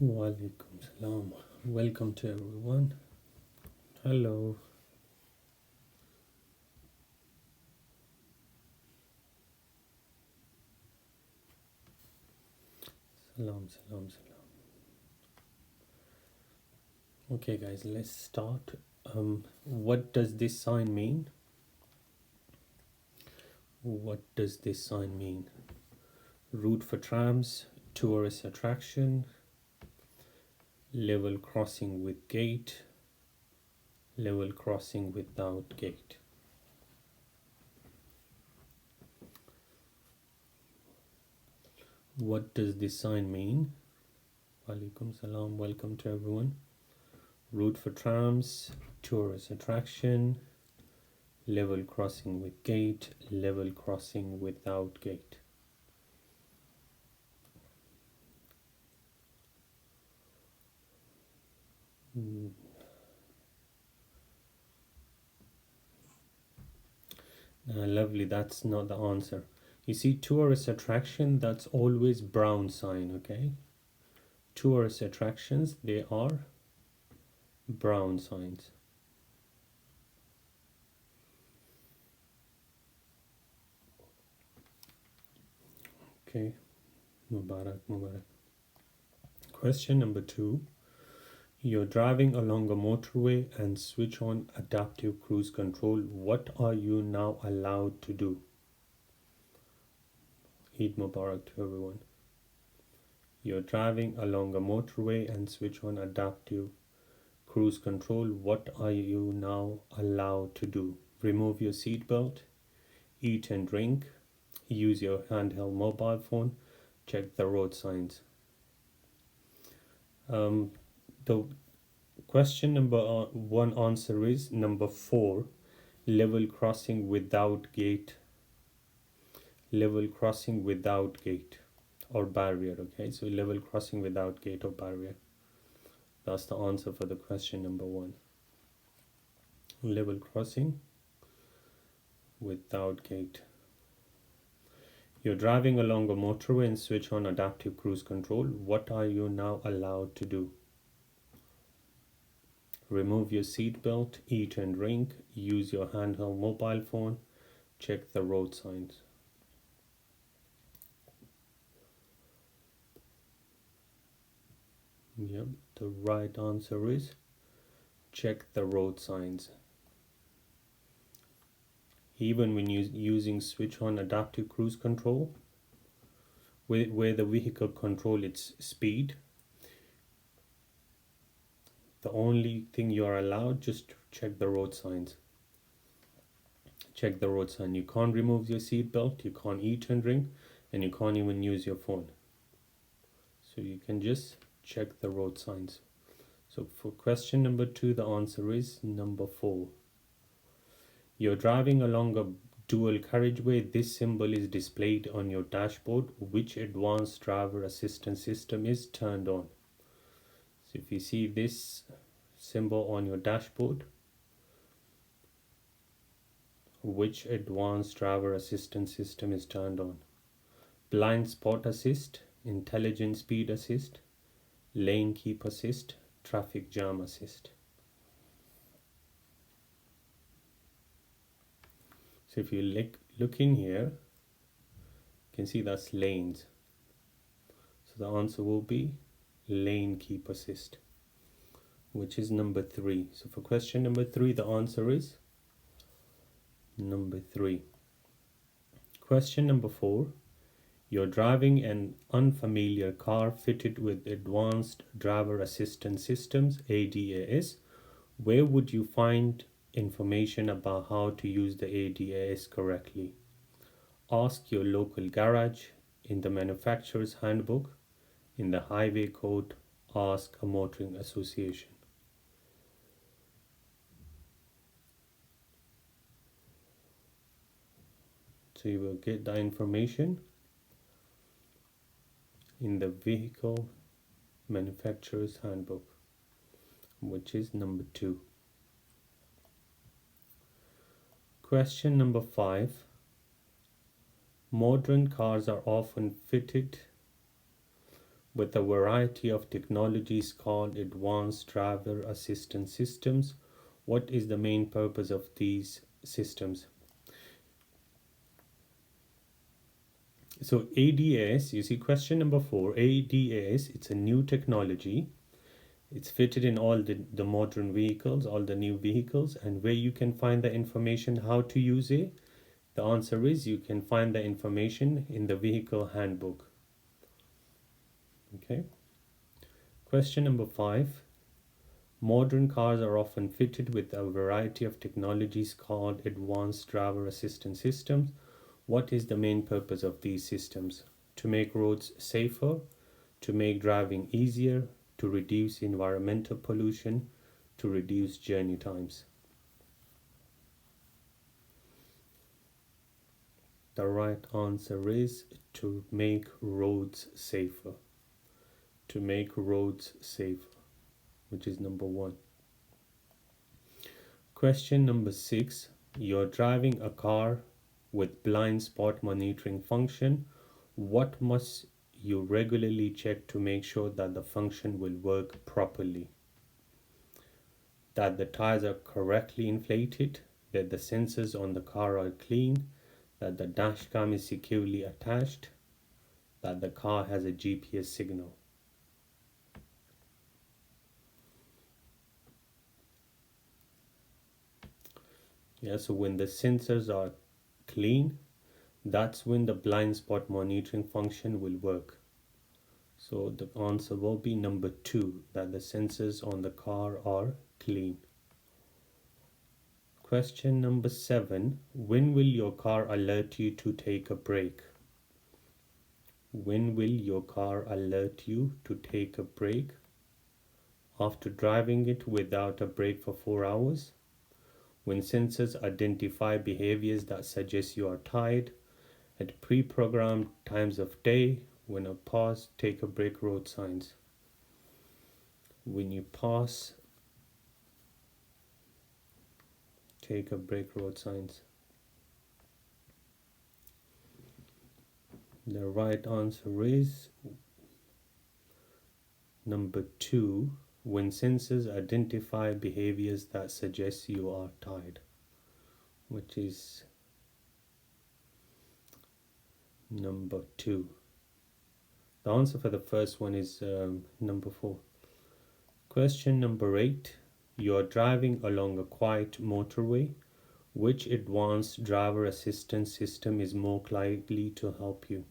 Walaikum salam. Welcome to everyone. Hello. Salam, salam, salam. Okay, guys, let's start. What does this sign mean? What does this sign mean? Route for trams, tourist attraction, level crossing with gate, level crossing without gate. What does this sign mean? Walaikum salam. Welcome to everyone. Route for trams, tourist attraction, level crossing with gate, level crossing without gate. Lovely, that's not the answer. You see, tourist attraction, that's always brown sign, okay? Tourist attractions, they are brown signs. Okay, Mubarak, Mubarak. Question number 2. You're driving along a motorway and switch on adaptive cruise control. What are you now allowed to do? Eid Mubarak to everyone. You're driving along a motorway and switch on adaptive cruise control. What are you now allowed to do? Remove your seatbelt, eat and drink, use your handheld mobile phone, check the road signs. The question number 1 answer is number 4, level crossing without gate. Level crossing without gate or barrier, okay? So level crossing without gate or barrier. That's the answer for the question number 1. Level crossing without gate. You're driving along a motorway and switch on adaptive cruise control. What are you now allowed to do? Remove your seatbelt, eat and drink, use your handheld mobile phone, check the road signs. Yep, the right answer is check the road signs. Even when using switch on adaptive cruise control, where the vehicle control its speed, the only thing you are allowed, just check the road signs. Check the road sign. You can't remove your seatbelt, you can't eat and drink, and you can't even use your phone. So you can just check the road signs. So for question number 2, the answer is number 4. You're driving along a dual carriageway. This symbol is displayed on your dashboard. Which advanced driver assistance system is turned on? So if you see this symbol on your dashboard, which advanced driver assistance system is turned on? Blind spot assist, intelligent speed assist, lane keep assist, traffic jam assist. So if you look in here, you can see that's lanes. So the answer will be lane keep assist, which is number 3. So for question number 3, the answer is number 3. Question number 4. You're driving an unfamiliar car fitted with advanced driver assistance systems, ADAS. Where would you find information about how to use the ADAS correctly? Ask your local garage, in the manufacturer's handbook, in the highway code, ask a motoring association. So you will get the information in the vehicle manufacturer's handbook, which is number 2. Question number 5. Modern cars are often fitted with a variety of technologies called advanced driver assistance systems. What is the main purpose of these systems? So ADAS, you see question number 4, ADAS, it's a new technology. It's fitted in all the modern vehicles, all the new vehicles, and where you can find the information how to use it. The answer is you can find the information in the vehicle handbook. Okay. Question number 5. Modern cars are often fitted with a variety of technologies called advanced driver assistance systems. What is the main purpose of these systems? To make roads safer, to make driving easier, to reduce environmental pollution, to reduce journey times. The right answer is to make roads safer. To make roads safer, which is number 1. Question number 6. You're driving a car with blind spot monitoring function. What must you regularly check to make sure that the function will work properly? That the tires are correctly inflated, that the sensors on the car are clean, that the dash cam is securely attached, that the car has a GPS signal. Yeah, so when the sensors are clean, that's when the blind spot monitoring function will work. So the answer will be number 2, that the sensors on the car are clean. Question number 7. When will your car alert you to take a break? When will your car alert you to take a break? After driving it without a break for 4 hours? When sensors identify behaviors that suggest you are tired, at pre-programmed times of day, when a pause, take a break road signs. When you pause, take a break road signs. The right answer is number 2, when sensors identify behaviors that suggest you are tired, which is number 2. The answer for the first one is number 4. Question number 8. You are driving along a quiet motorway. Which advanced driver assistance system is more likely to help you?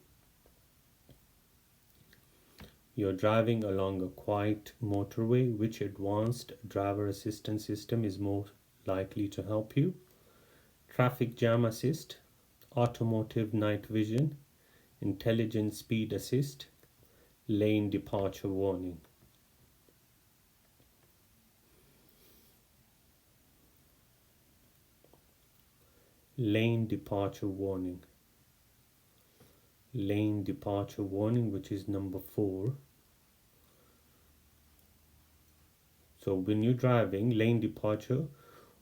You're driving along a quiet motorway. Which advanced driver assistance system is more likely to help you? Traffic jam assist, automotive night vision, intelligent speed assist, lane departure warning. Lane departure warning. Lane departure warning, which is number 4. So when you're driving, lane departure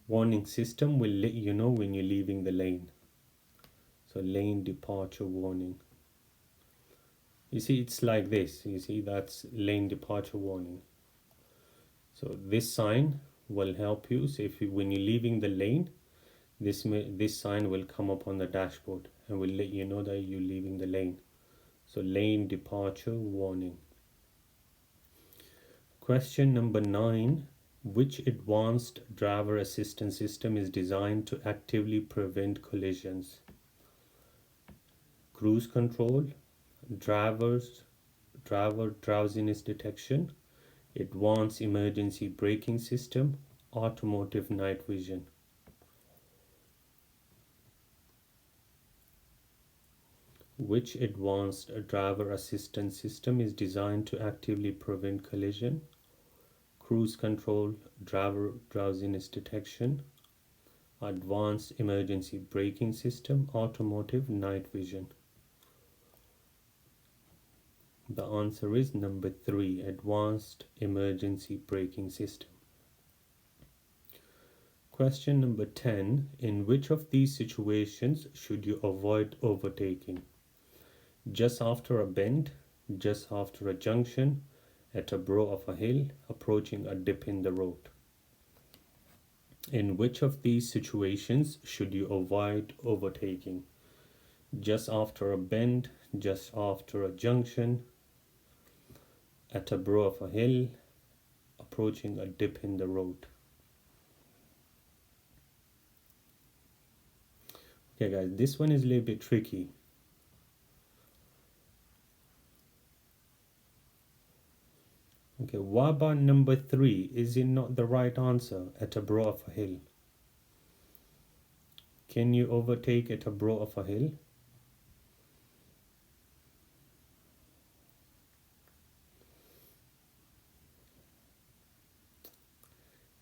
warning system will let you know when you're leaving the lane. So lane departure warning. You see, it's like this. You see, that's lane departure warning. So this sign will help you. So when you're leaving the lane, this sign will come up on the dashboard and will let you know that you're leaving the lane. So lane departure warning. Question number 9. Which advanced driver assistance system is designed to actively prevent collisions? Cruise control, driver drowsiness detection, advanced emergency braking system, automotive night vision. Which advanced driver assistance system is designed to actively prevent collision? Cruise control, driver drowsiness detection, advanced emergency braking system, automotive night vision. The answer is number 3, advanced emergency braking system. Question number 10. In which of these situations should you avoid overtaking? Just after a bend, just after a junction, at a brow of a hill, approaching a dip in the road. In which of these situations should you avoid overtaking? Just after a bend, just after a junction, at a brow of a hill, approaching a dip in the road. Okay guys, this one is a little bit tricky. Okay, what about number 3? Is it not the right answer? At a brow of a hill. Can you overtake at a brow of a hill?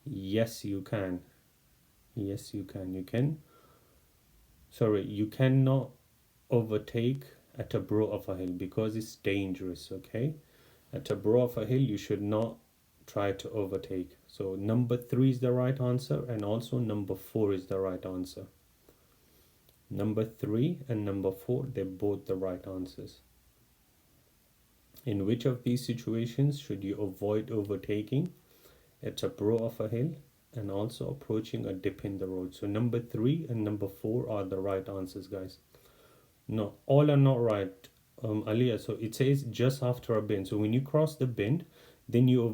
Yes, you can. Yes, you can. You cannot overtake at a brow of a hill because it's dangerous, okay? At a brow of a hill, you should not try to overtake. So number 3 is the right answer, and also number 4 is the right answer. Number 3 and number 4, they're both the right answers. In which of these situations should you avoid overtaking? At a brow of a hill and also approaching a dip in the road. So number 3 and number 4 are the right answers, guys. No, all are not right, Aliyah. So it says just after a bend. So when you cross the bend, then you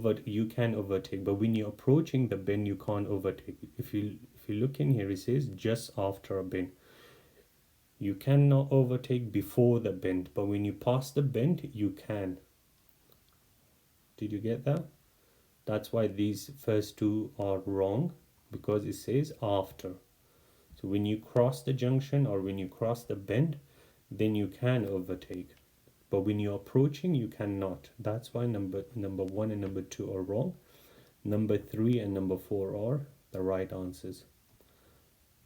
can overtake. But when you're approaching the bend, you can't overtake. If you look in here, it says just after a bend. You cannot overtake before the bend, but when you pass the bend, you can. Did you get that? That's why these first two are wrong, because it says after. So when you cross the junction or when you cross the bend, then you can overtake. But when you're approaching, you cannot. That's why number 1 and number 2 are wrong. Number 3 and number 4 are the right answers.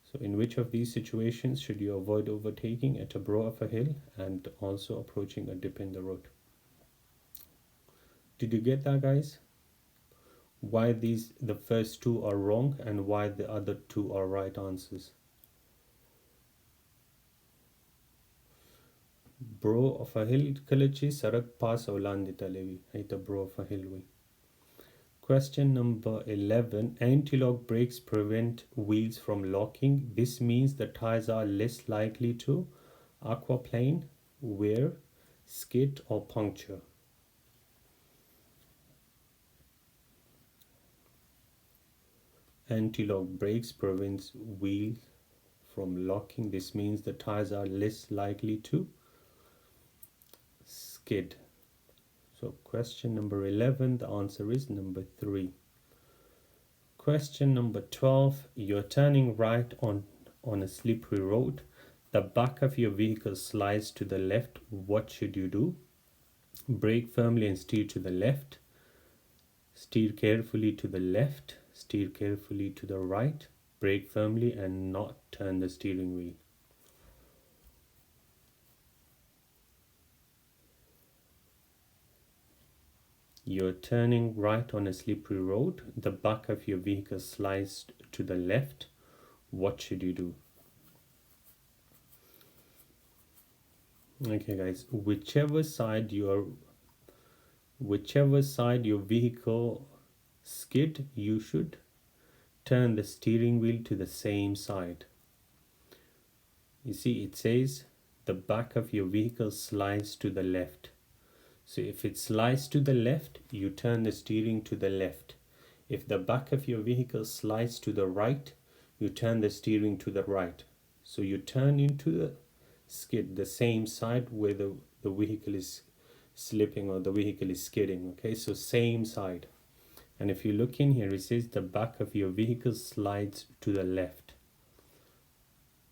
So in which of these situations should you avoid overtaking? At a brow of a hill and also approaching a dip in the road. Did you get that, guys? Why the first two are wrong and why the other two are right answers? Brow of a hill kalachi sarak pass avlandi talevi. Aita brow of a hill way. Question number 11. Anti-lock brakes prevent wheels from locking. This means the tires are less likely to aquaplane, wear, skid or puncture. Anti-lock brakes prevents wheels from locking. This means the tires are less likely to skid. So question number 11, the answer is number 3. Question number 12, you're turning right on a slippery road. The back of your vehicle slides to the left. What should you do? Brake firmly and steer to the left. Steer carefully to the left. Steer carefully to the right. Brake firmly and not turn the steering wheel. You're turning right on a slippery road. The back of your vehicle slides to the left. What should you do? Okay, guys, whichever side your vehicle skid, you should turn the steering wheel to the same side. You see, it says the back of your vehicle slides to the left. So if it slides to the left, you turn the steering to the left. If the back of your vehicle slides to the right, you turn the steering to the right. So you turn into the skid, the same side where the vehicle is slipping or the vehicle is skidding. Okay, so same side. And if you look in here, it says the back of your vehicle slides to the left.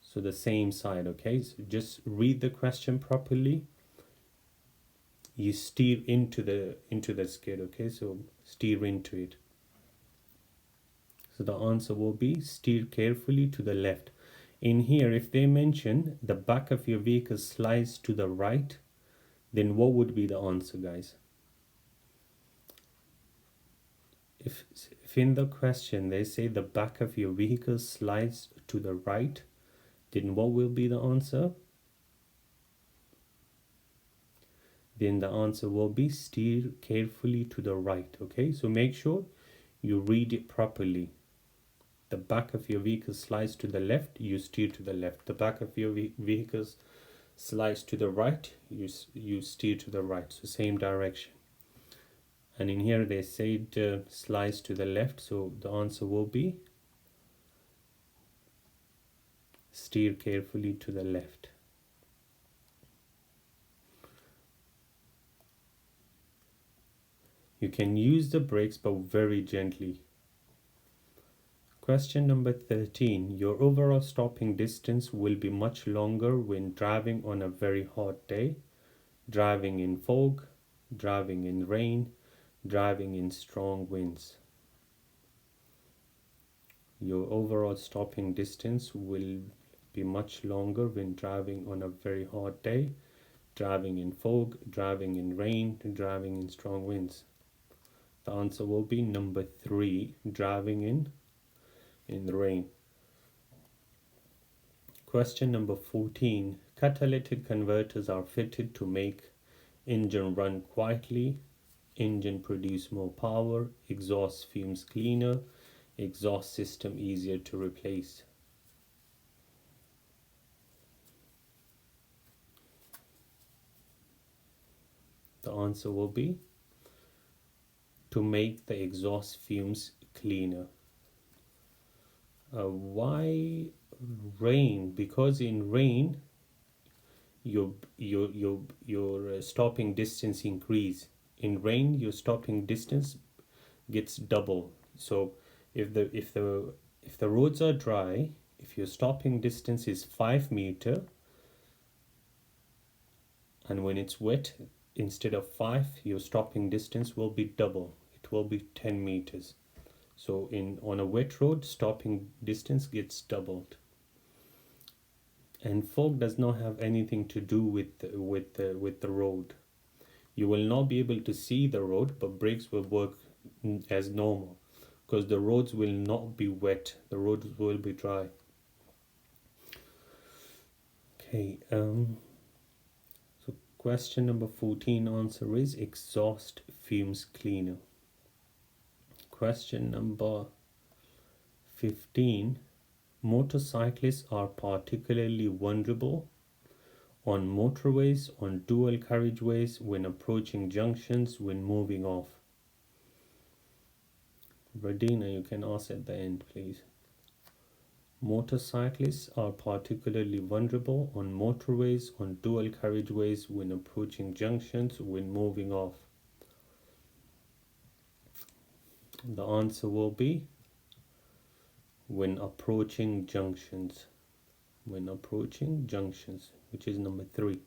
So the same side, okay? So just read the question properly. You steer into the skid, okay? So steer into it. So the answer will be steer carefully to the left. In here, if they mention the back of your vehicle slides to the right, then what would be the answer, guys? If in the question they say the back of your vehicle slides to the right, then what will be the answer? then the answer will be steer carefully to the right. Okay, so make sure you read it properly. The back of your vehicle slides to the left, you steer to the left. The back of your vehicle slides to the right, you steer to the right. So same direction. And in here they said slides to the left, so the answer will be steer carefully to the left. You can use the brakes but very gently. Question number 13. Your overall stopping distance will be much longer when driving on a very hot day, driving in fog, driving in rain, driving in strong winds. Your overall stopping distance will be much longer when driving on a very hot day, driving in fog, driving in rain, driving in strong winds. The answer will be number 3, driving in the rain. Question number 14. Catalytic converters are fitted to make engine run quietly, engine produce more power, exhaust fumes cleaner, exhaust system easier to replace. The answer will be to make the exhaust fumes cleaner. Why rain? Because in rain your stopping distance increase. In rain your stopping distance gets double. So if the roads are dry, if your stopping distance is 5 meter, and when it's wet, instead of 5, your stopping distance will be double. It will be 10 meters. So on a wet road, stopping distance gets doubled. And fog does not have anything to do with the road. You will not be able to see the road, but brakes will work as normal because the roads will not be wet. The roads will be dry. Okay. So question number 14 answer is exhaust fumes cleaner. Question number 15. Motorcyclists are particularly vulnerable on motorways, on dual carriageways, when approaching junctions, when moving off. Radina, you can ask at the end, please. Motorcyclists are particularly vulnerable on motorways, on dual carriageways, when approaching junctions, when moving off. The answer will be when approaching junctions. When approaching junctions, which is number 3.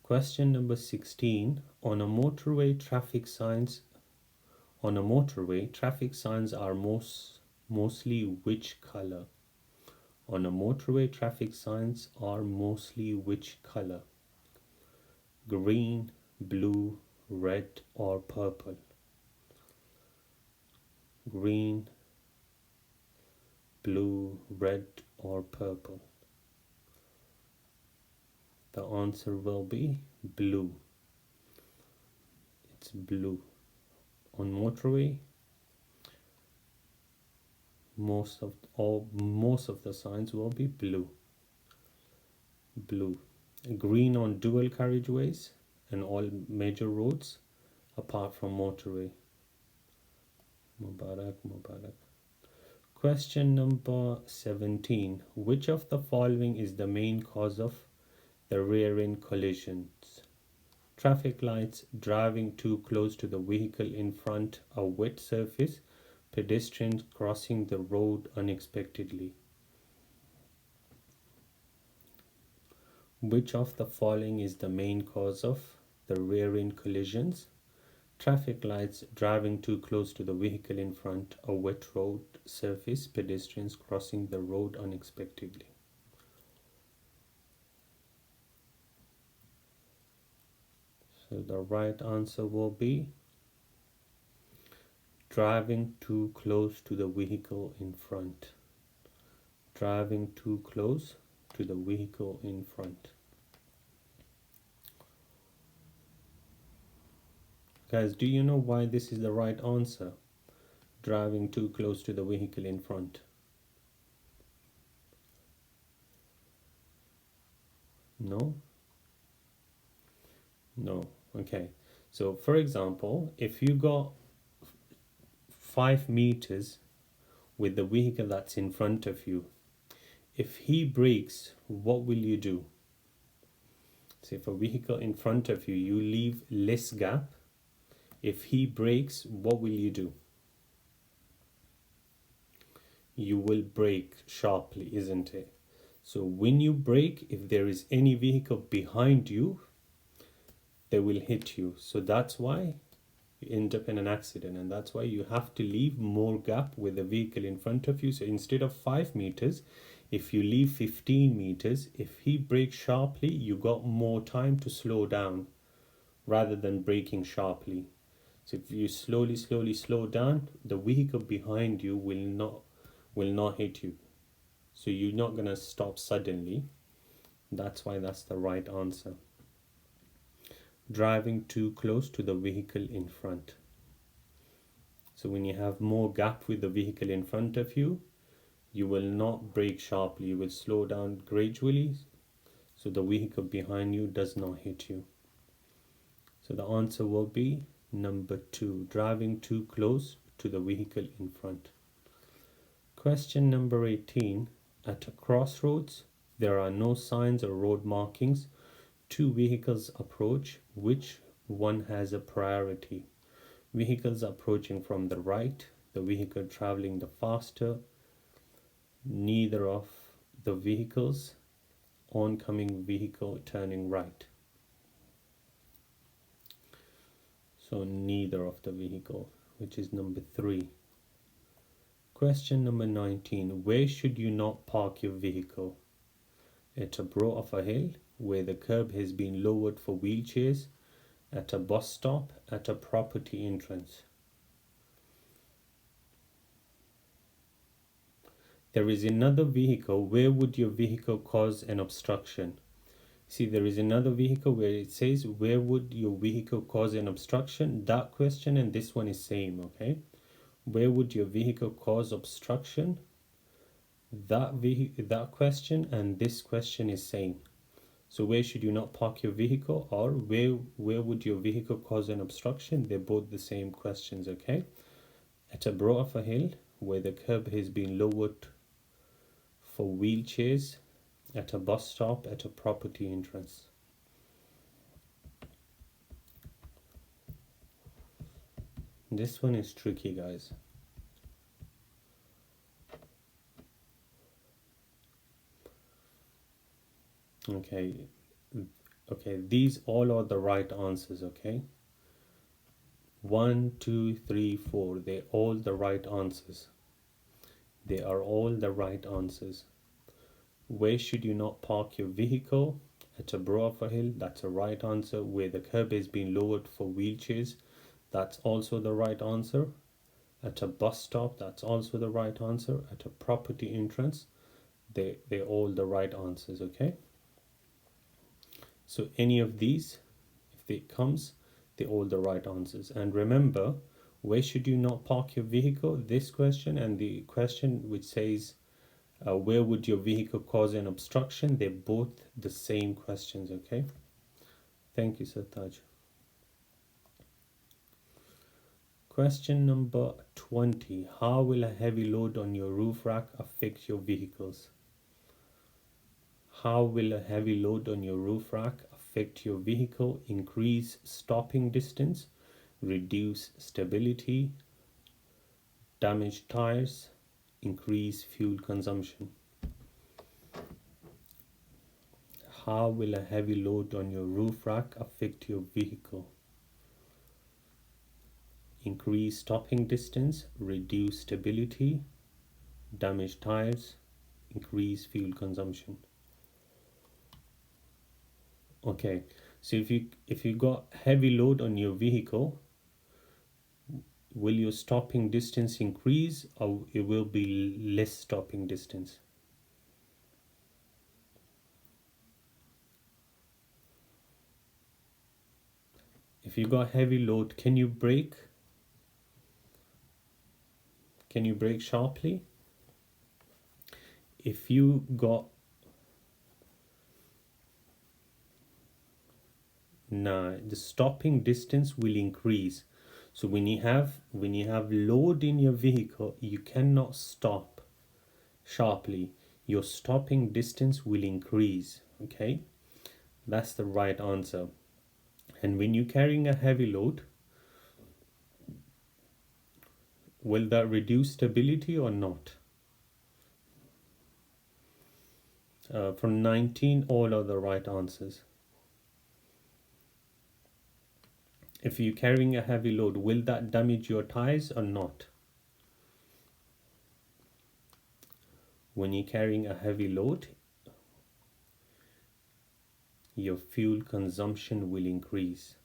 Question number 16. On a motorway, traffic signs are mostly which color? On a motorway, traffic signs are mostly which color? Green, blue, red, or purple? Green, blue, red, or purple? The answer will be blue. It's blue. On motorway, most of the signs will be blue. Blue. Green on dual carriageways and all major roads apart from motorway. Mubarak, Mubarak. Question number 17. Which of the following is the main cause of the rear-end collisions? Traffic lights, driving too close to the vehicle in front, a wet surface, pedestrians crossing the road unexpectedly. Which of the following is the main cause of the rear-end collisions? Traffic lights, driving too close to the vehicle in front, a wet road surface, pedestrians crossing the road unexpectedly. So the right answer will be driving too close to the vehicle in front. Driving too close to the vehicle in front. Guys, do you know why this is the right answer? Driving too close to the vehicle in front. No? No. Okay. So for example, if you got 5 meters with the vehicle that's in front of you, if he brakes, what will you do? So if a vehicle in front of you, you leave less gap. If he brakes, what will you do? You will brake sharply, isn't it? So when you brake, if there is any vehicle behind you, they will hit you. So that's why you end up in an accident, and that's why you have to leave more gap with the vehicle in front of you. So instead of 5 meters, if you leave 15 meters, if he brakes sharply, you got more time to slow down rather than braking sharply. So if you slowly slow down, the vehicle behind you will not hit you. So you're not gonna stop suddenly. That's why that's the right answer. Driving too close to the vehicle in front. So when you have more gap with the vehicle in front of you, you will not brake sharply. You will slow down gradually so the vehicle behind you does not hit you. So the answer will be number 2, driving too close to the vehicle in front. Question number 18. At a crossroads, there are no signs or road markings. 2 vehicles approach. Which one has a priority? Vehicles approaching from the right, the vehicle traveling the faster, neither of the vehicles, oncoming vehicle turning right. So neither of the vehicle, which is number 3. Question number 19. Where should you not park your vehicle? At a brow of a hill, where the curb has been lowered for wheelchairs, at a bus stop, at a property entrance. There is another vehicle. Where would your vehicle cause an obstruction? See, there is another vehicle where it says, where would your vehicle cause an obstruction? That question and this one is same, okay? Where would your vehicle cause obstruction? That question and this question is same. So where should you not park your vehicle, or where would your vehicle cause an obstruction? They're both the same questions, okay? At a brow of a hill, where the curb has been lowered for wheelchairs, at a bus stop, at a property entrance. This one is tricky, guys. Okay, these all are the right answers, okay? 1, 2, 3, 4, they're all the right answers. They are all the right answers. Where should you not park your vehicle? At a brow of a hill, that's a right answer. Where the curb has been lowered for wheelchairs, that's also the right answer. At a bus stop, that's also the right answer. At a property entrance, they're all the right answers, okay? So any of these, if they comes, they're all the right answers. And remember, where should you not park your vehicle? This question and the question which says, where would your vehicle cause an obstruction? They're both the same questions, okay? Thank you, Sataj. Question number 20. How will a heavy load on your roof rack affect your vehicles? How will a heavy load on your roof rack affect your vehicle? Increase stopping distance, reduce stability, damage tires, increase fuel consumption. How will a heavy load on your roof rack affect your vehicle? Increase stopping distance, reduce stability, damage tires, increase fuel consumption. Okay, so if you got heavy load on your vehicle, will your stopping distance increase, or it will be less stopping distance? If you got heavy load, can you brake? Can you brake sharply? If you got Nah, the stopping distance will increase. So when you have load in your vehicle, you cannot stop sharply. Your stopping distance will increase. Okay, that's the right answer. And when you're carrying a heavy load, will that reduce stability or not? From 19, all are the right answers. If you're carrying a heavy load, will that damage your tires or not? When you're carrying a heavy load, your fuel consumption will increase.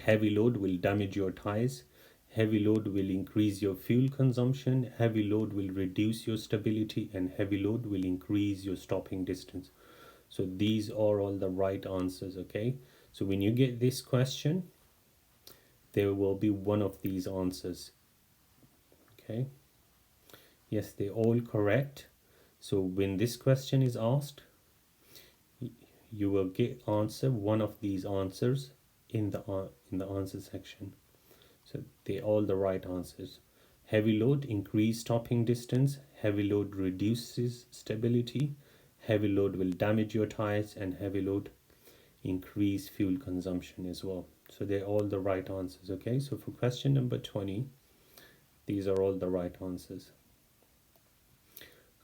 Heavy load will damage your tires. Heavy load will increase your fuel consumption. Heavy load will reduce your stability, and heavy load will increase your stopping distance. So these are all the right answers. Okay, so when you get this question, there will be one of these answers. Okay, yes, they're all correct. So when this question is asked, you will get answer one of these answers in the answer section. So they're all the right answers. Heavy load increase stopping distance. Heavy load reduces stability. Heavy load will damage your tires, and heavy load increase fuel consumption as well. So they're all the right answers. Okay, so for question number 20, these are all the right answers.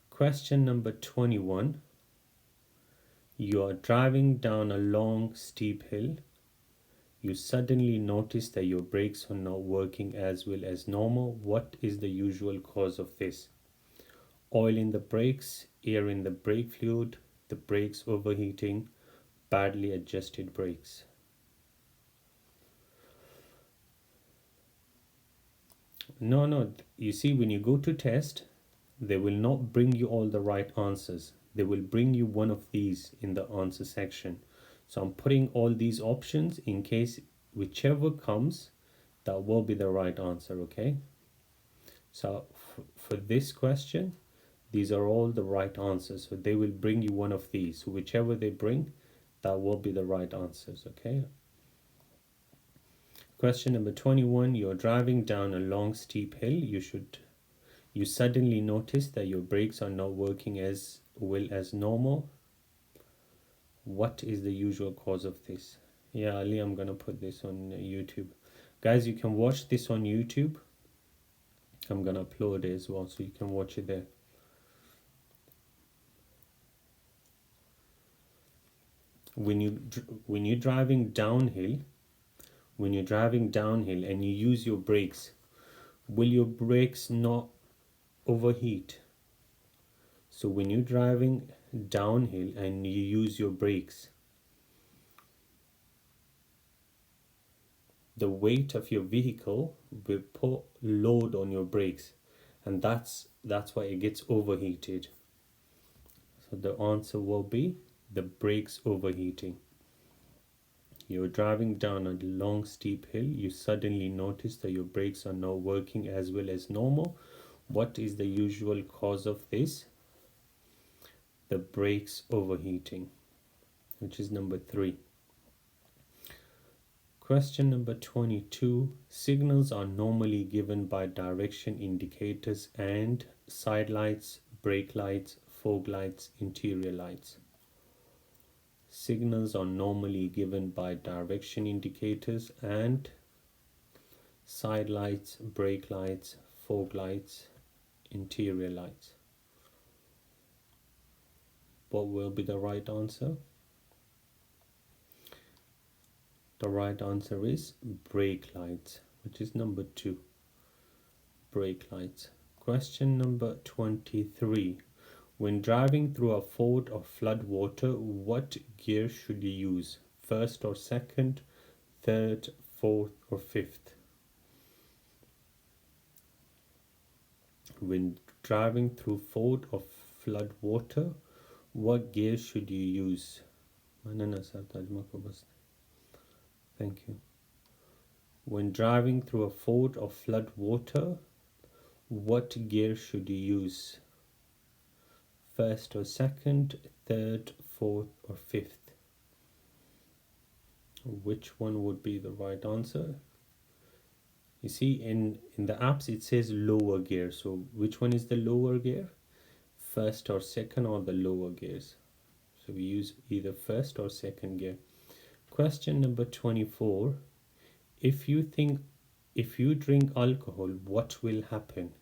Question number 21. You are driving down a long steep hill. You suddenly notice that your brakes are not working as well as normal. What is the usual cause of this? Oil in the brakes, air in the brake fluid, the brakes overheating, badly adjusted brakes. No, you see, when you go to test, they will not bring you all the right answers. They will bring you one of these in the answer section. So I'm putting all these options in case whichever comes, that will be the right answer. Okay, so for this question, these are all the right answers. So they will bring you one of these. So whichever they bring, that will be the right answers. Okay. Question number 21. You're driving down a long steep hill. You suddenly notice that your brakes are not working as well as normal. What is the usual cause of this? Yeah, Ali, I'm gonna put this on YouTube. Guys, you can watch this on YouTube. I'm gonna upload it as well, so you can watch it there. When you're driving downhill, and you use your brakes, will your brakes not overheat? So when you're driving downhill and you use your brakes, the weight of your vehicle will put load on your brakes, and that's why it gets overheated. So the answer will be the brakes overheating. You're driving down a long steep hill. You suddenly notice that your brakes are not working as well as normal. What is the usual cause of this? The brakes overheating, which is number 3. Question number 22. Signals are normally given by direction indicators and side lights, brake lights, fog lights, interior lights. Signals are normally given by direction indicators and side lights, brake lights, fog lights, interior lights. What will be the right answer? The right answer is brake lights, which is number 2. Brake lights. Question number 23. When driving through a ford or flood water, what gear should you use? First or second, third, fourth or fifth? When driving through ford or flood water, what gear should you use? Thank you. When driving through a ford of flood water, what gear should you use? First or second, third, fourth, or fifth? Which one would be the right answer? You see, in the apps it says lower gear. So which one is the lower gear? First or second, or the lower gears? So we use either first or second gear. Question number 24. If you drink alcohol, what will happen?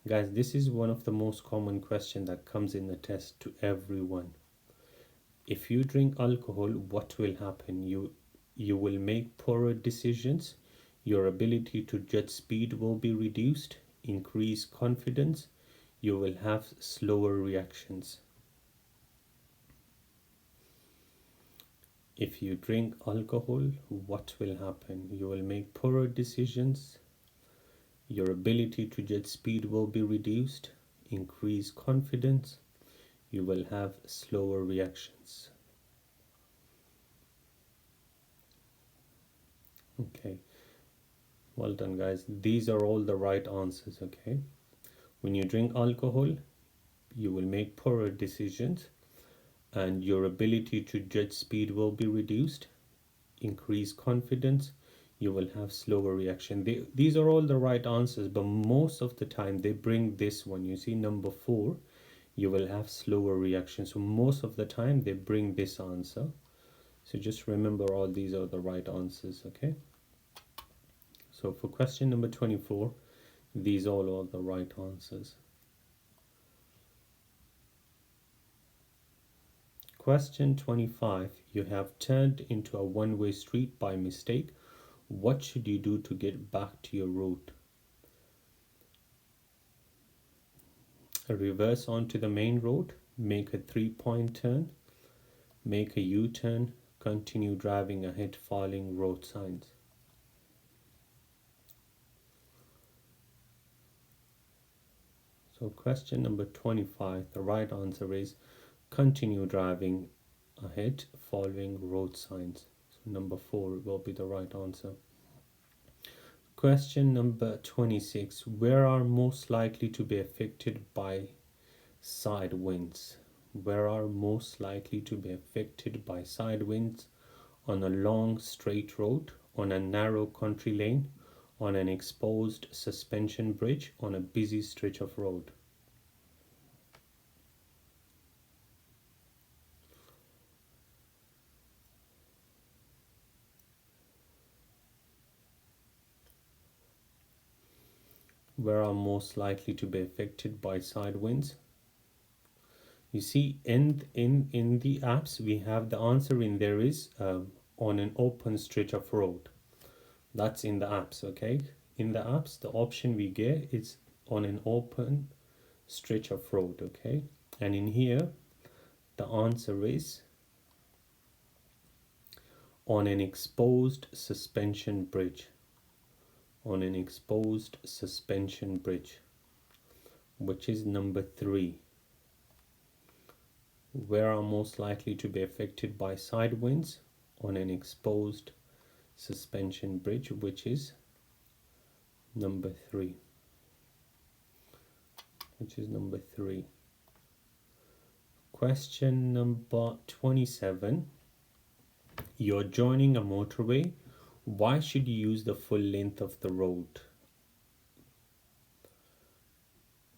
Guys, this is one of the most common questions that comes in the test to everyone. If you drink alcohol, what will happen? You will make poorer decisions. Your ability to judge speed will be reduced. Increase confidence. You will have slower reactions. If you drink alcohol, what will happen? You will make poorer decisions. Your ability to judge speed will be reduced. Increase confidence. You will have slower reactions. Okay, well done, guys. These are all the right answers. Okay, when you drink alcohol, you will make poorer decisions and your ability to judge speed will be reduced. Increase confidence. You will have slower reaction. These are all the right answers, but most of the time they bring this one. You see, number 4, you will have slower reaction. So most of the time they bring this answer. So just remember all these are the right answers. Okay, so for question number 24, these all are the right answers. Question 25. You have turned into a one-way street by mistake. What should you do to get back to your route? Reverse onto the main road, make a 3-point turn, make a U-turn, continue driving ahead following road signs. So question number 25, the right answer is continue driving ahead following road signs. So number 4 will be the right answer. Question number 26, where are most likely to be affected by side winds? Where are most likely to be affected by side winds? On a long straight road, on a narrow country lane, on an exposed suspension bridge, on a busy stretch of road. Where are most likely to be affected by side winds? You see, in the apps we have the answer in there is on an open stretch of road. That's in the apps. Okay, in the apps the option we get is on an open stretch of road. Okay, and in here the answer is on an exposed suspension bridge. On an exposed suspension bridge, which is number 3. Where are most likely to be affected by side winds? On an exposed suspension bridge, which is number 3. Which is number 3. Question number 27. You're joining a motorway. Why should you use the full length of the road?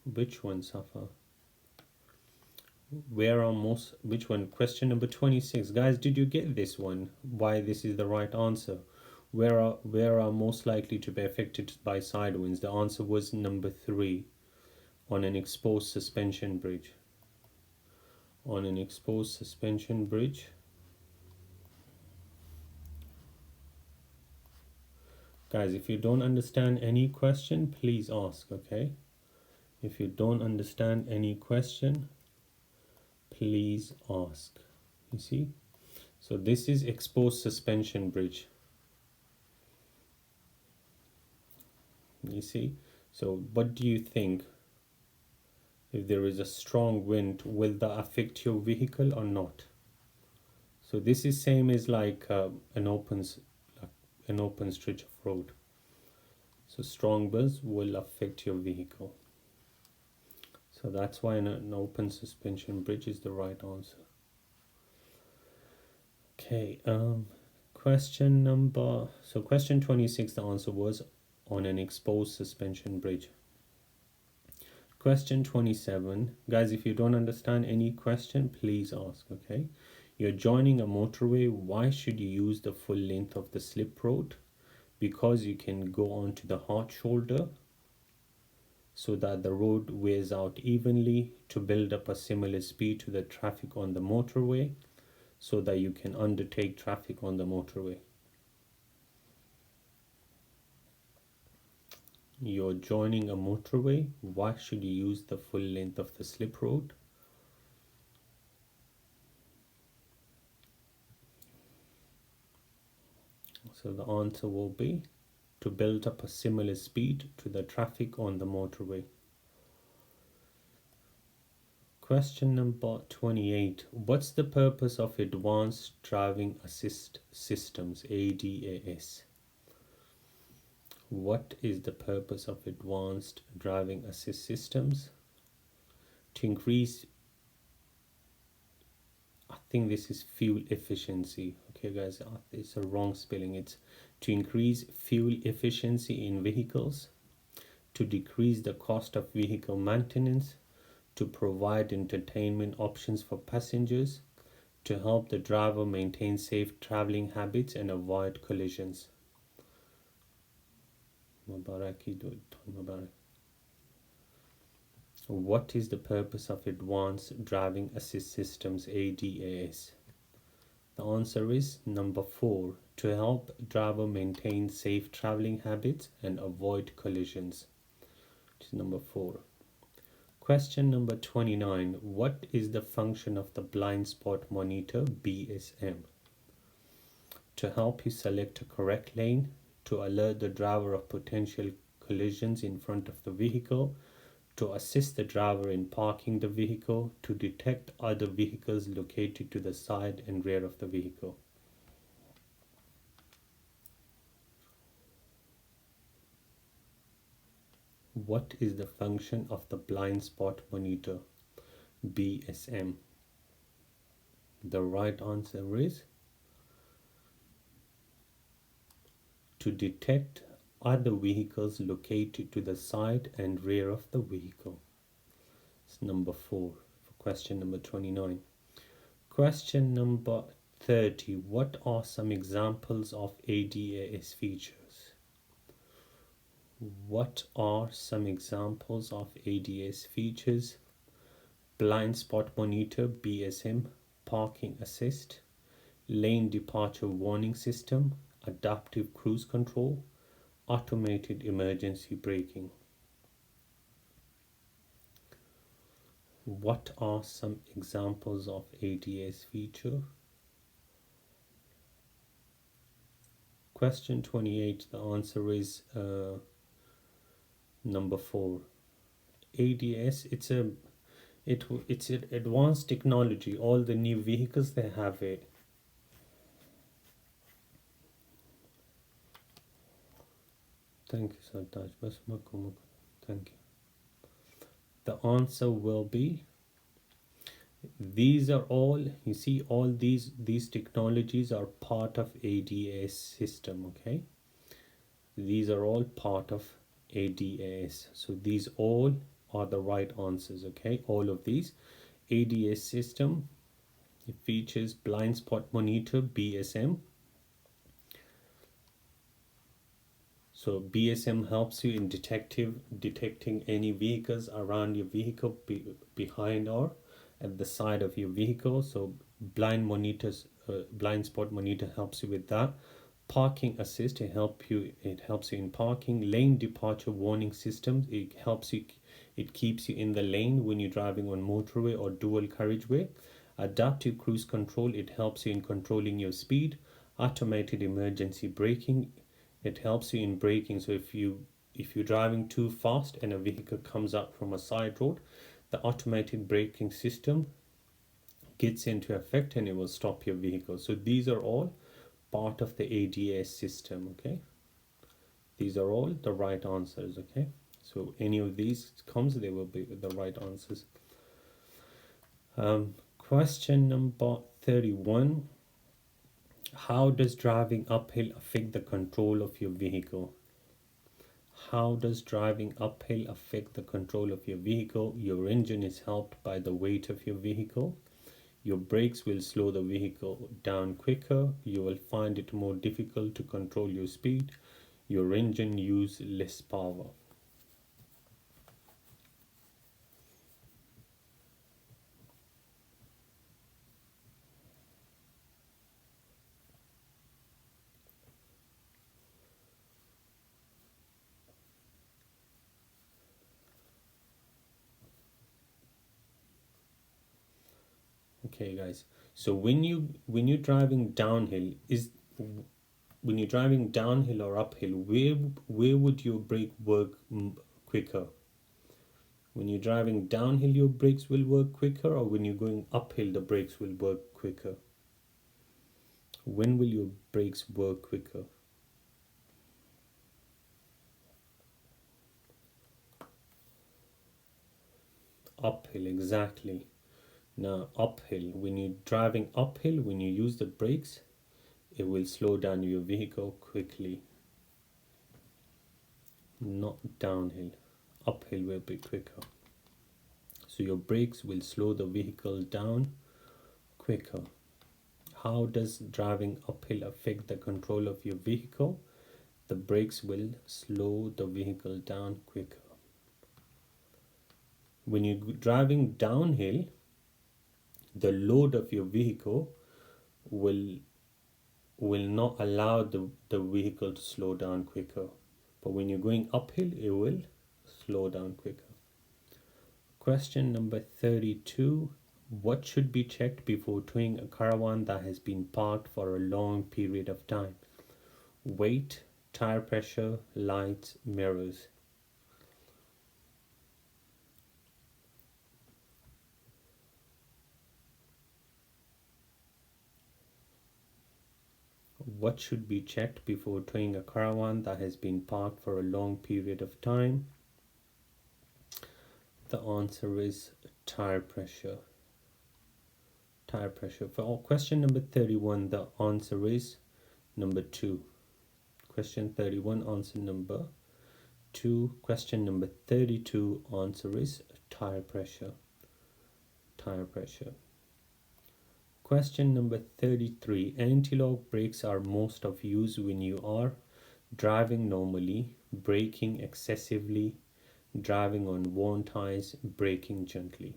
Which one, Safa? Which one? Question number 26. Guys, did you get this one? Why this is the right answer? Where are most likely to be affected by side winds? The answer was number 3. On an exposed suspension bridge. On an exposed suspension bridge. Guys, if you don't understand any question, please ask, okay? If you don't understand any question, please ask. You see? So this is exposed suspension bridge. You see? So what do you think? If there is a strong wind, will that affect your vehicle or not? So this is same as like an open stretch of road. So strong buzz will affect your vehicle. So that's why an open suspension bridge is the right answer. Okay, question 26, the answer was on an exposed suspension bridge. Question 27, guys, if you don't understand any question, please ask, okay? You're joining a motorway. Why should you use the full length of the slip road? Because you can go onto the hard shoulder so that the road wears out evenly to build up a similar speed to the traffic on the motorway so that you can undertake traffic on the motorway. You're joining a motorway. Why should you use the full length of the slip road? So the answer will be to build up a similar speed to the traffic on the motorway. Question number 28. What's the purpose of Advanced Driving Assist Systems, ADAS? What is the purpose of Advanced Driving Assist Systems? To increase, I think this is fuel efficiency. Okay guys, it's a wrong spelling. It's to increase fuel efficiency in vehicles, to decrease the cost of vehicle maintenance, to provide entertainment options for passengers, to help the driver maintain safe traveling habits and avoid collisions. What is the purpose of Advanced Driving Assist Systems, ADAS? The answer is number 4, to help driver maintain safe traveling habits and avoid collisions. Which is number 4. Question number 29. What is the function of the blind spot monitor, BSM? To help you select a correct lane, to alert the driver of potential collisions in front of the vehicle, to assist the driver in parking the vehicle, to detect other vehicles located to the side and rear of the vehicle. What is the function of the blind spot monitor, BSM? The right answer is to detect other vehicles located to the side and rear of the vehicle. It's number 4 for question number 29. Question number 30. What are some examples of ADAS features? What are some examples of ADAS features? Blind spot monitor, BSM, parking assist, lane departure warning system, adaptive cruise control, automated emergency braking. What are some examples of ADAS feature? Question 28, the answer is number 4. ADAS, it's an advanced technology. All the new vehicles, they have it. Thank you, Sartaj. Thank you. The answer will be, these are all, you see, all these technologies are part of ADAS system, okay? These are all part of ADAS. So these all are the right answers, okay? All of these. ADAS system, it features blind spot monitor, BSM. So BSM helps you in detecting any vehicles around your vehicle, behind or at the side of your vehicle. So blind spot monitor helps you with that. Parking assist, it helps you in parking. Lane departure warning system, it keeps you in the lane when you're driving on motorway or dual carriageway. Adaptive cruise control, it helps you in controlling your speed. Automated emergency braking, it helps you in braking. So if you're driving too fast and a vehicle comes up from a side road, the automated braking system gets into effect and it will stop your vehicle. So these are all part of the ADAS system. Okay, these are all the right answers. Okay, so any of these comes, they will be the right answers. Question number 31. How does driving uphill affect the control of your vehicle? How does driving uphill affect the control of your vehicle? Your engine is helped by the weight of your vehicle. Your brakes will slow the vehicle down quicker. You will find it more difficult to control your speed. Your engine uses less power. Okay, guys. So when you're driving downhill, when you're driving downhill or uphill, where would your brake work quicker? When you're driving downhill, your brakes will work quicker, or when you're going uphill, the brakes will work quicker? When will your brakes work quicker? Uphill, exactly. Now, uphill, when you're driving uphill, when you use the brakes, it will slow down your vehicle quickly. Not downhill. Uphill will be quicker. So your brakes will slow the vehicle down quicker. How does driving uphill affect the control of your vehicle? The brakes will slow the vehicle down quicker. When you're driving downhill, the load of your vehicle will not allow the vehicle to slow down quicker. But when you're going uphill, it will slow down quicker. Question number 32. What should be checked before towing a caravan that has been parked for a long period of time? Weight, tire pressure, lights, mirrors. What should be checked before towing a caravan that has been parked for a long period of time? The answer is tire pressure. Tire pressure. For question number 31, the answer is number 2. Question 31, answer number 2. Question number 32, answer is tire pressure. Tire pressure. Question number 33. Anti-lock brakes are most of use when you are driving normally, braking excessively, driving on worn tires, braking gently.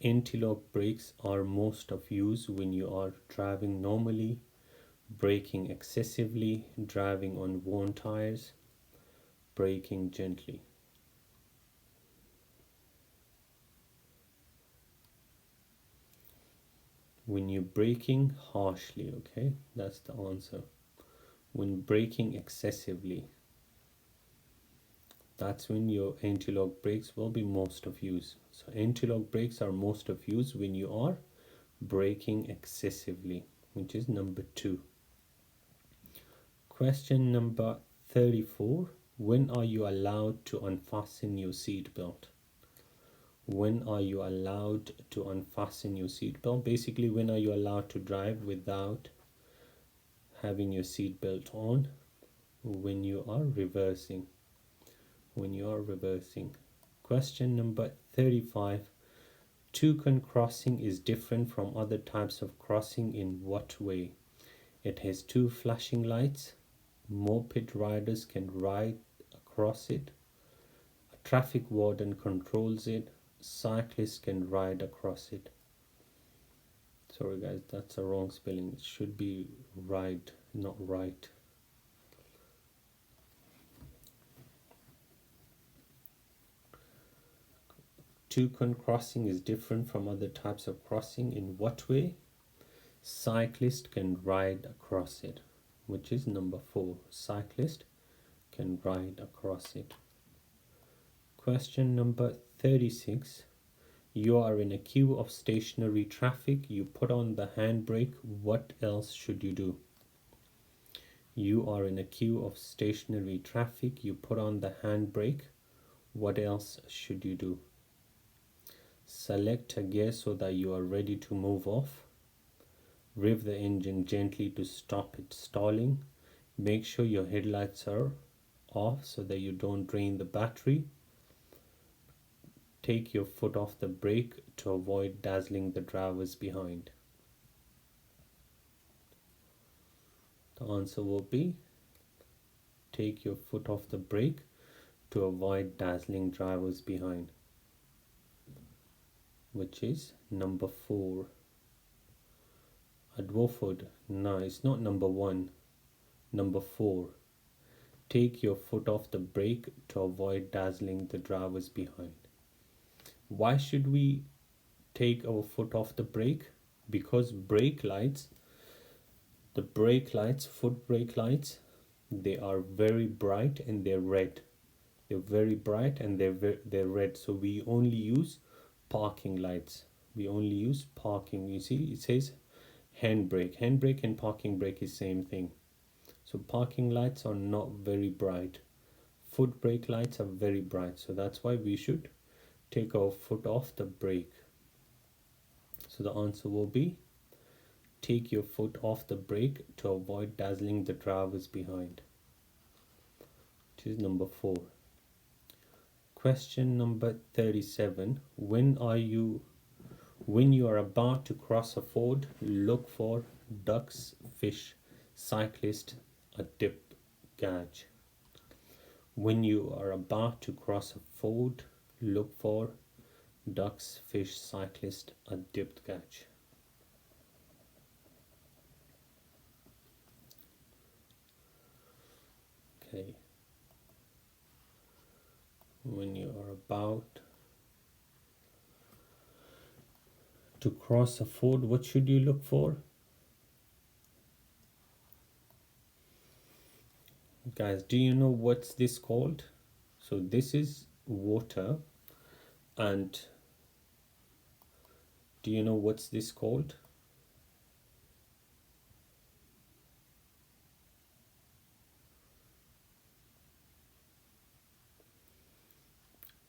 Anti-lock brakes are most of use when you are driving normally, braking excessively, driving on worn tires, braking gently. When you're braking harshly, okay, that's the answer. When braking excessively, that's when your anti-lock brakes will be most of use. So anti-lock brakes are most of use when you are braking excessively, which is number 2. Question number 34. When are you allowed to unfasten your seat belt? When are you allowed to unfasten your seat belt? Basically, when are you allowed to drive without having your seat belt on? When you are reversing. When you are reversing. Question number 35. Toucan crossing is different from other types of crossing in what way? It has 2 flashing lights. Moped riders can ride across it. A traffic warden controls it. Cyclists can ride across it. Sorry guys, that's a wrong spelling. It should be ride, not right. Toucan crossing is different from other types of crossing in what way? Cyclist can ride across it, which is number 4. Cyclist can ride across it. Question number 36. You are in a queue of stationary traffic. You put on the handbrake. What else should you do? You are in a queue of stationary traffic. You put on the handbrake. What else should you do? Select a gear so that you are ready to move off. Rev the engine gently to stop it stalling. Make sure your headlights are off so that you don't drain the battery. Take your foot off the brake to avoid dazzling the drivers behind. The answer will be take your foot off the brake to avoid dazzling drivers behind, which is number 4. At Wofford, no, it's not number 1, number 4. Take your foot off the brake to avoid dazzling the drivers behind. Why should we take our foot off the brake? Because brake lights, the brake lights, foot brake lights, they are very bright and they're red. They're very bright and they're red. So we only use parking lights. We only use parking. You see, it says handbrake. Handbrake and parking brake is same thing. So parking lights are not very bright. Foot brake lights are very bright. So that's why we should take our foot off the brake. So the answer will be take your foot off the brake to avoid dazzling the drivers behind, which is number 4. Question number 37. When you are about to cross a ford, look for ducks, fish, cyclist, a dip gauge. When you are about to cross a ford, look for ducks, fish, cyclist, a dipped gauge. Okay. When you are about to cross a ford, what should you look for? Guys, do you know what's this called? So this is water, and do you know what's this called?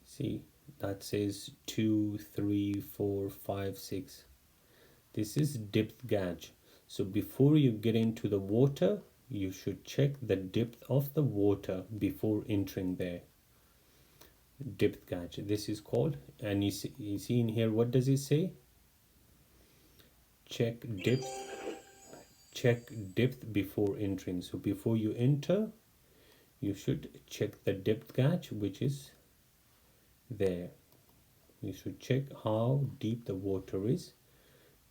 See, that says 2, 3, 4, 5, 6. This is depth gauge. So before you get into the water, you should check the depth of the water before entering there. Depth gauge, this is called. And you see in here, what does it say? Check depth before entering. So before you enter, you should check the depth gauge, which is there. You should check how deep the water is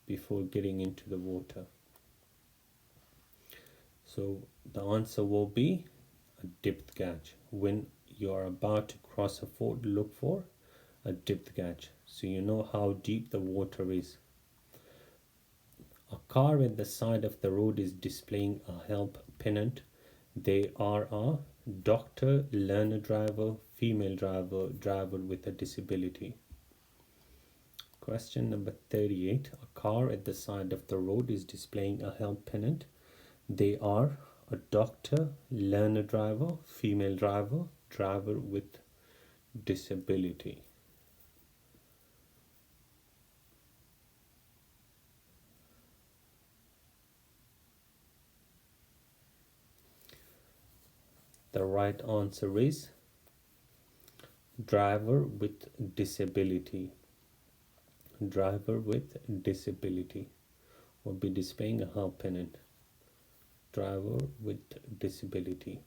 before getting into the water. So the answer will be a depth gauge. When you are about to cross a ford, look for a depth gauge, so you know how deep the water is. A car at the side of the road is displaying a help pennant. They are a doctor, learner driver, female driver, driver with a disability. Question number 38. A car at the side of the road is displaying a help pennant. They are a doctor, learner driver, female driver, driver with disability. The right answer is driver with disability. Driver with disability will be displaying a help pennant. Driver with disability.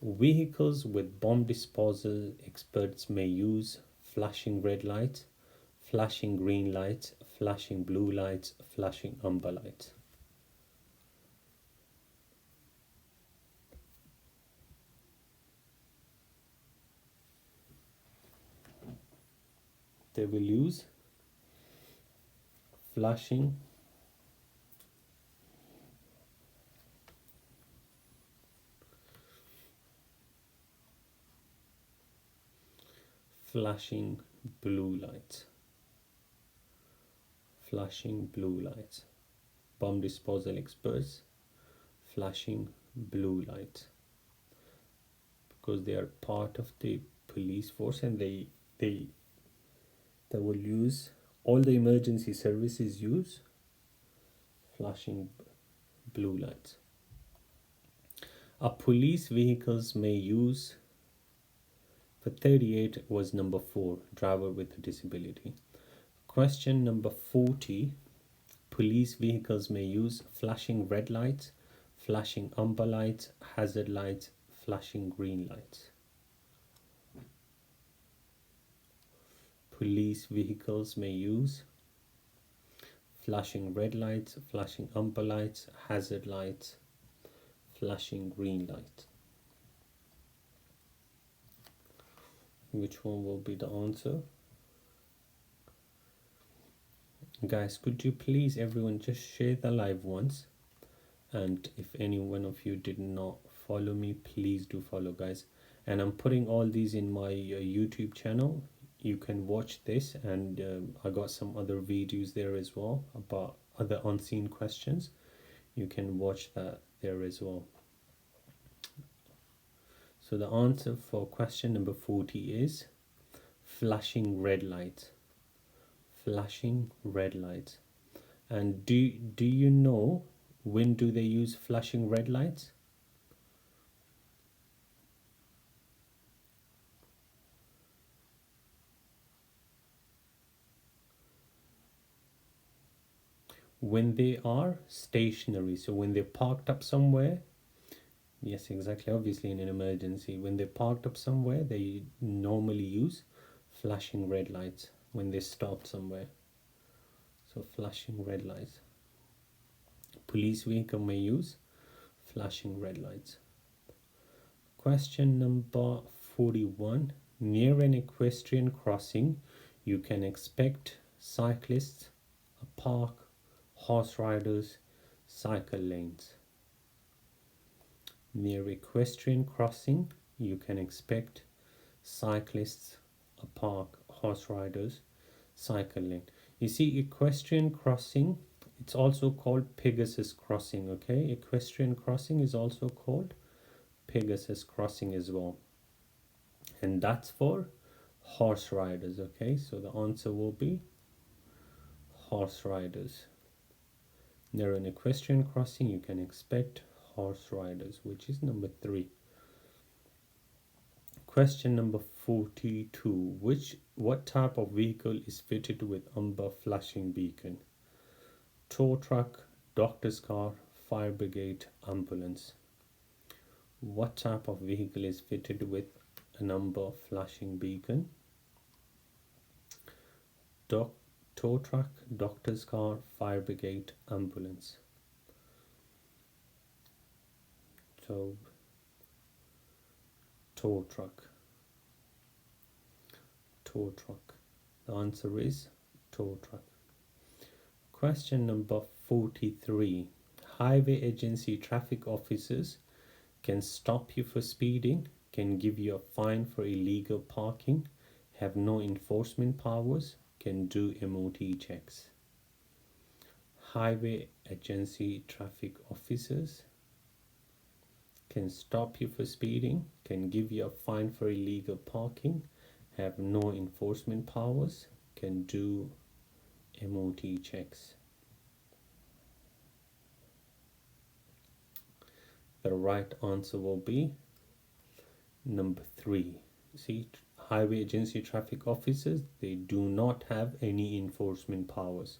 Vehicles with bomb disposal experts may use flashing red lights, flashing green lights, flashing blue lights, flashing amber lights. They will use flashing blue lights. flashing blue lights. Bomb disposal experts, flashing blue lights, because they are part of the police force, and they will use, all the emergency services use flashing blue lights. A police vehicles may use, for 38 was number 4, driver with a disability. Question number 40, police vehicles may use flashing red lights, flashing amber lights, hazard lights, flashing green lights. Police vehicles may use flashing red lights, flashing amber lights, hazard lights, flashing green lights. Which one will be the answer? Guys, could you please everyone just share the live once, and if any one of you did not follow me, please do follow, guys. And I'm putting all these in my YouTube channel. You can watch this, and I got some other videos there as well about other unseen questions. You can watch that there as well. So the answer for question number 40 is flashing red lights. Flashing red lights. And do you know when do they use flashing red lights? When they are stationary, so when they're parked up somewhere. Yes, exactly, obviously in an emergency, when they're parked up somewhere, they normally use flashing red lights when they stop somewhere. So flashing red lights. Police vehicle may use flashing red lights. Question number 41. Near an equestrian crossing, you can expect cyclists, a park, horse riders, cycle lanes. Near equestrian crossing, you can expect cyclists, a park, horse riders, cycle lane. You see, equestrian crossing, it's also called Pegasus crossing, okay? Equestrian crossing is also called Pegasus crossing as well. And that's for horse riders, okay? So the answer will be horse riders. Near an equestrian crossing, you can expect horse riders, which is number 3. Question number 42. What type of vehicle is fitted with amber flashing beacon? Tow truck, doctor's car, fire brigade, ambulance. What type of vehicle is fitted with an amber flashing beacon? Tow truck, doctor's car, fire brigade, ambulance. So tow truck. The answer is tow truck. Question number 43. Highway agency traffic officers can stop you for speeding, can give you a fine for illegal parking, have no enforcement powers, can do MOT checks. Highway agency traffic officers can stop you for speeding, can give you a fine for illegal parking, have no enforcement powers, can do MOT checks. The right answer will be number 3. See, highway agency traffic officers, they do not have any enforcement powers.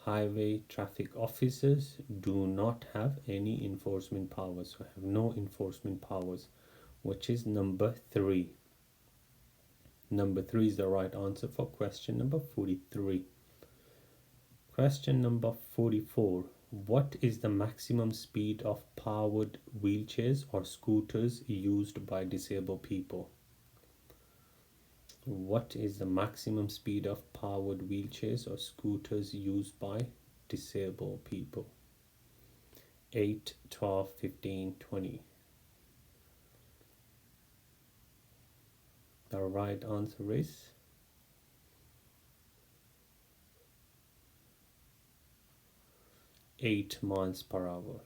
Highway traffic officers do not have any enforcement powers, so have no enforcement powers, which is number 3. Number 3 is the right answer for question number 43. Question number 44. What is the maximum speed of powered wheelchairs or scooters used by disabled people? What is the maximum speed of powered wheelchairs or scooters used by disabled people? 8, 12, 15, 20. The right answer is 8 miles per hour.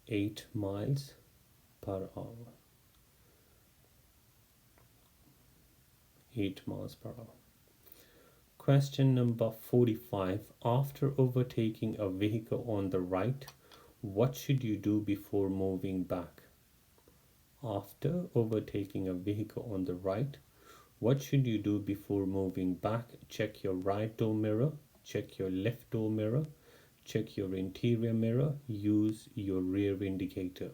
8 miles per hour. 8 miles per hour. Question number 45. After overtaking a vehicle on the right, what should you do before moving back? After overtaking a vehicle on the right, what should you do before moving back? Check your right door mirror, check your left door mirror, check your interior mirror, use your rear indicator.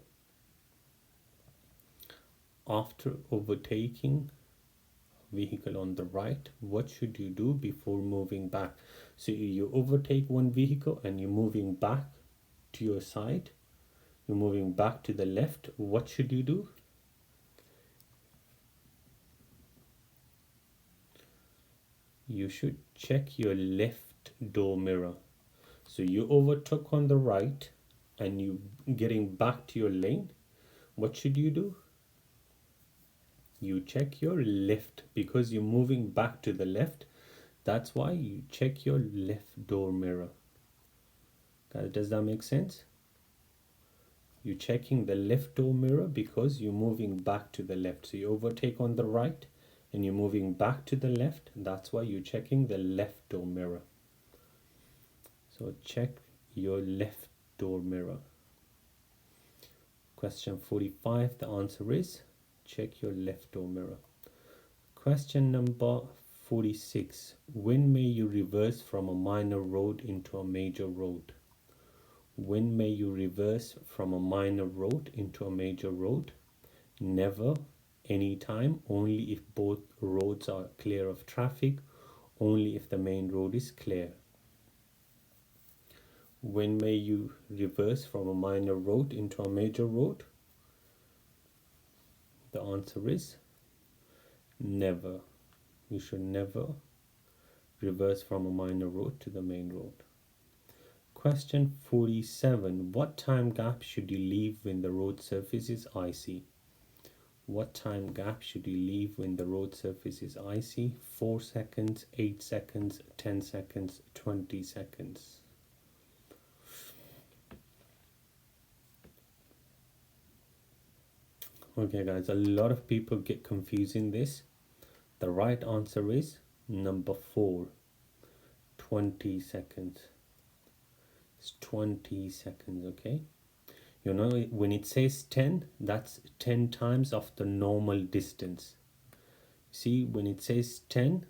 After overtaking a vehicle on the right, what should you do before moving back? So you overtake one vehicle and you're moving back to your side, you're moving back to the left. What should you do? You should check your left door mirror. So you overtook on the right and you getting back to your lane. What should you do? You check your left, because you're moving back to the left. That's why you check your left door mirror. Does that make sense? You're checking the left door mirror because you're moving back to the left. So you overtake on the right and you're moving back to the left. That's why you're checking the left door mirror. So check your left door mirror. Question 45, the answer is check your left door mirror. Question number 46. When may you reverse from a minor road into a major road? When may you reverse from a minor road into a major road? Never, anytime, only if both roads are clear of traffic, only if the main road is clear. When may you reverse from a minor road into a major road? The answer is never. You should never reverse from a minor road to the main road. Question 47. What time gap should you leave when the road surface is icy? What time gap should you leave when the road surface is icy? 4 seconds, 8 seconds, 10 seconds, 20 seconds. Okay guys, a lot of people get confused in this. The right answer is number 4, 20 seconds. It's 20 seconds, okay? You know, when it says 10, that's 10 times of the normal distance. See, when it says 10,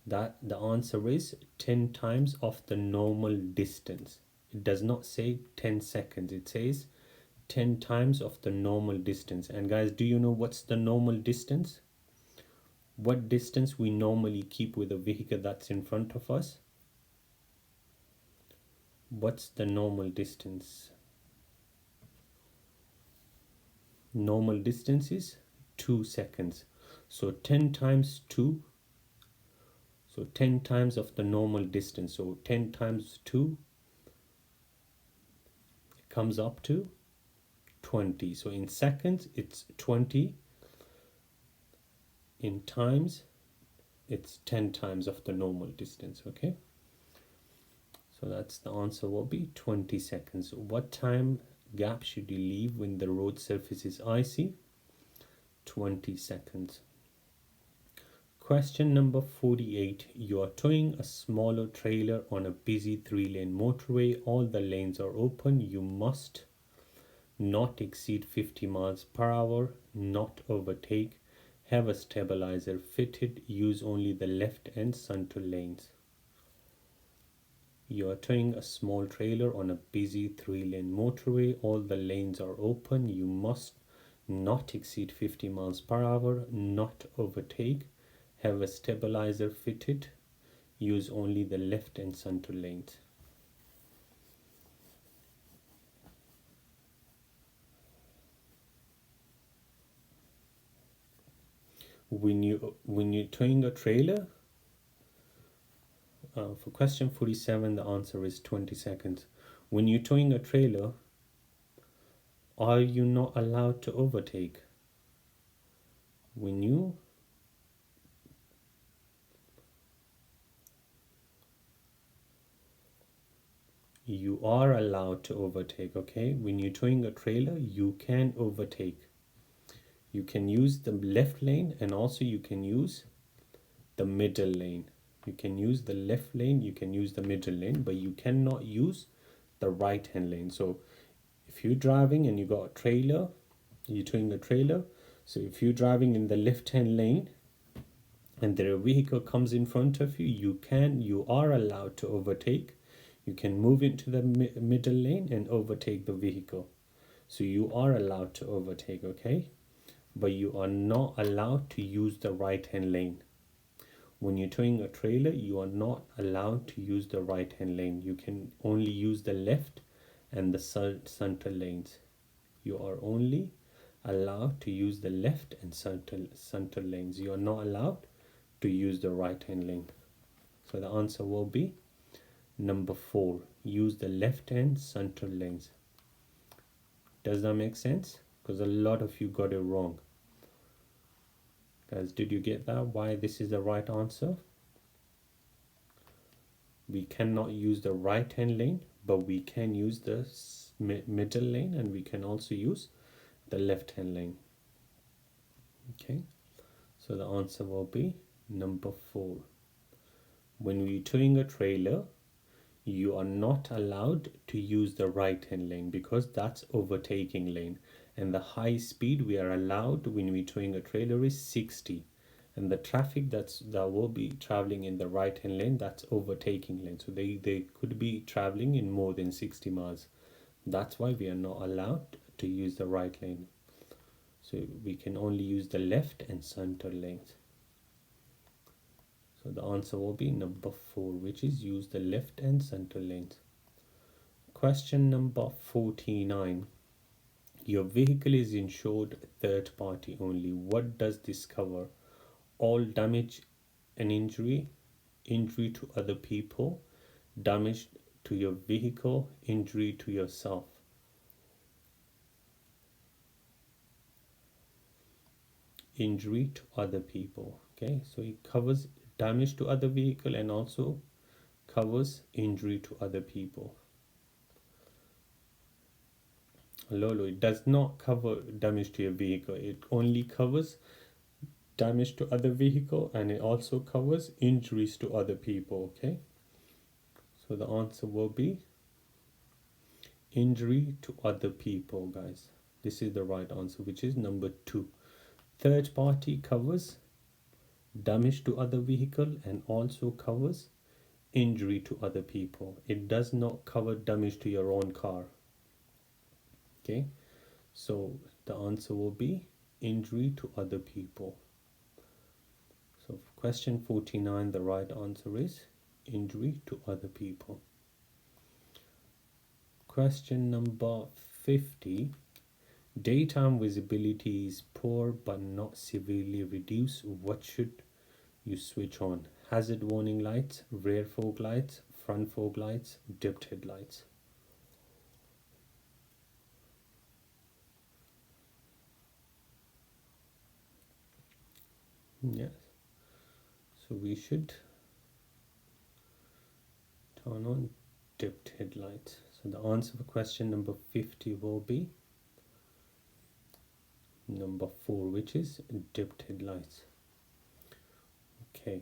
that the answer is 10 times of the normal distance. It does not say 10 seconds. It says 10 times of the normal distance. And guys, do you know what's the normal distance? What distance we normally keep with a vehicle that's in front of us? What's the normal distance? Normal distance is 2 seconds. So 10 times 2. So 10 times of the normal distance. So 10 times 2 comes up to 20. So in seconds it's 20. In times it's 10 times of the normal distance, okay? So that's the answer will be 20 seconds. What time gap should you leave when the road surface is icy? 20 seconds. Question number 48. You are towing a smaller trailer on a busy 3-lane motorway. All the lanes are open. You must not exceed 50 miles per hour, not overtake, have a stabilizer fitted, use only the left and center lanes. You are towing a small trailer on a busy 3-lane motorway. All the lanes are open. You must not exceed 50 miles per hour, not overtake, have a stabilizer fitted, use only the left and center lanes. When you're towing a trailer, for question 47, the answer is 20 seconds. When you're towing a trailer, are you not allowed to overtake? When you you are allowed to overtake. Okay, when you're towing a trailer, you can overtake. You can use the left lane, and also you can use the middle lane. You can use the left lane, you can use the middle lane, but you cannot use the right hand lane. So if you're driving and you got a trailer, you're towing a trailer, so if you're driving in the left hand lane and there a vehicle comes in front of you, you are allowed to overtake. You can move into the middle lane and overtake the vehicle. So you are allowed to overtake, okay? But you are not allowed to use the right hand lane. When you're towing a trailer, you are not allowed to use the right hand lane. You can only use the left and the center lanes. You are only allowed to use the left and center lanes. You are not allowed to use the right hand lane. So the answer will be number 4. Use the left and center lanes. Does that make sense? Because a lot of you got it wrong. Guys, did you get that? Why this is the right answer? We cannot use the right hand lane, but we can use the middle lane, and we can also use the left hand lane. Okay, so the answer will be number 4. When we're towing a trailer, you are not allowed to use the right hand lane because that's overtaking lane, and the high speed we are allowed when we're towing a trailer is 60, and the traffic that will be traveling in the right hand lane, that's overtaking lane. So they could be traveling in more than 60 miles. That's why we are not allowed to use the right lane. So we can only use the left and center lanes. So the answer will be number 4, which is use the left and center lanes. Question number 49. Your vehicle is insured third party only. What does this cover? All damage and injury, injury to other people, damage to your vehicle, injury to yourself. Injury to other people. Okay, so it covers damage to other vehicle and also covers injury to other people. Lolo, it does not cover damage to your vehicle. It only covers damage to other vehicle, and it also covers injuries to other people. Okay, so the answer will be injury to other people, guys. This is the right answer, which is number 2. Third party covers damage to other vehicle and also covers injury to other people. It does not cover damage to your own car. Okay, so the answer will be injury to other people. So for question 49, the right answer is injury to other people. Question number 50. Daytime visibility is poor but not severely reduced. What should you switch on? Hazard warning lights, rear fog lights, front fog lights, dipped headlights. Yes, so we should turn on dipped headlights. So the answer for question number 50 will be number 4, which is dipped headlights. Okay,